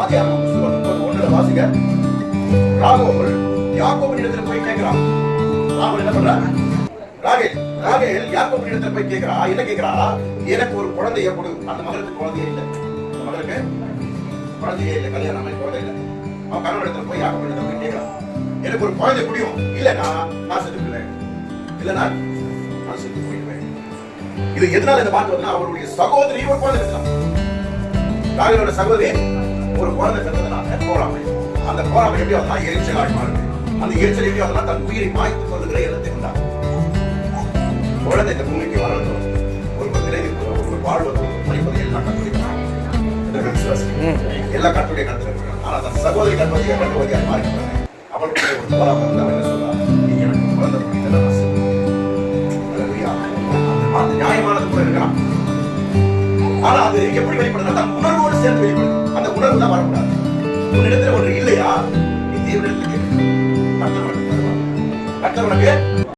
ஆதியாகமம் புத்தகம் 31 வாசிங்க. ராகோல் யாக்கோபின் இடத்துல போய் கேட்கிறான். ராகோல் என்ன பண்றான்? ராகேல் யாக்கோபின் இடத்துல போய் கேட்கிறா. என்ன கேட்கிறா? எனக்கு ஒரு குழந்தைய கொடு. அந்த மகனுக்கு குழந்தையே இல்லை. அந்த மகனுக்கு குழந்தையே இல்லை, கல்யாணம் ஆகி குழந்தை இல்லை. அவன் கணவன் இடத்துல போய் யாக்கோபின் இடத்துல போய் கேட்கிறான். எனக்கு ஒரு குழந்தை முடியும், இல்லைன்னா நான் செத்து போயிடுவேன், இல்லைன்னா நான் செத்து போயிடுவேன். இது எதனால இந்த வார்த்தை வருதுன்னா, அவருடைய சகோதரி ஒரு குழந்தை பெற்றான். ராகேலோட சகோதரி ஒரு குழந்தை பெற்றதுனால போராமை. அந்த போராமை எப்படி வந்தா எரிச்சலாய் மாறுது. அந்த எரிச்சல் எப்படி வந்தா தன் உயிரை மாய்த்து கொள்ளுகிற எண்ணத்தை உண்டாகும். குழந்தை இந்த பூமிக்கு வளர்ந்தோம், ஒரு நிலையில் ஒரு வாழ்வது மனிதனை எல்லாம் கற்றுக்கிறான். எல்லா கட்டுரையை கற்றுக்கிறான். ஆனால் தன் சகோதரி கட்டுவதியாக மாறிக்கிறாங்க. அவளுடைய ஒரு போராமை வந்து அவன் என்ன சொல்றான்? நீ எனக்கு குழந்தை முடித்ததான் அந்த நியாயமானது கூட இருக்கலாம். ஆனா அது எப்படி வெளிப்படுது? தன் உணர்வோடு சேர்ந்து வெளிப்படுது. அந்த உணர்வு தான் வரக்கூடாது. உன்னிடத்துல ஒன்று இல்லையா, நீ தேவனிடத்தில் கேட்க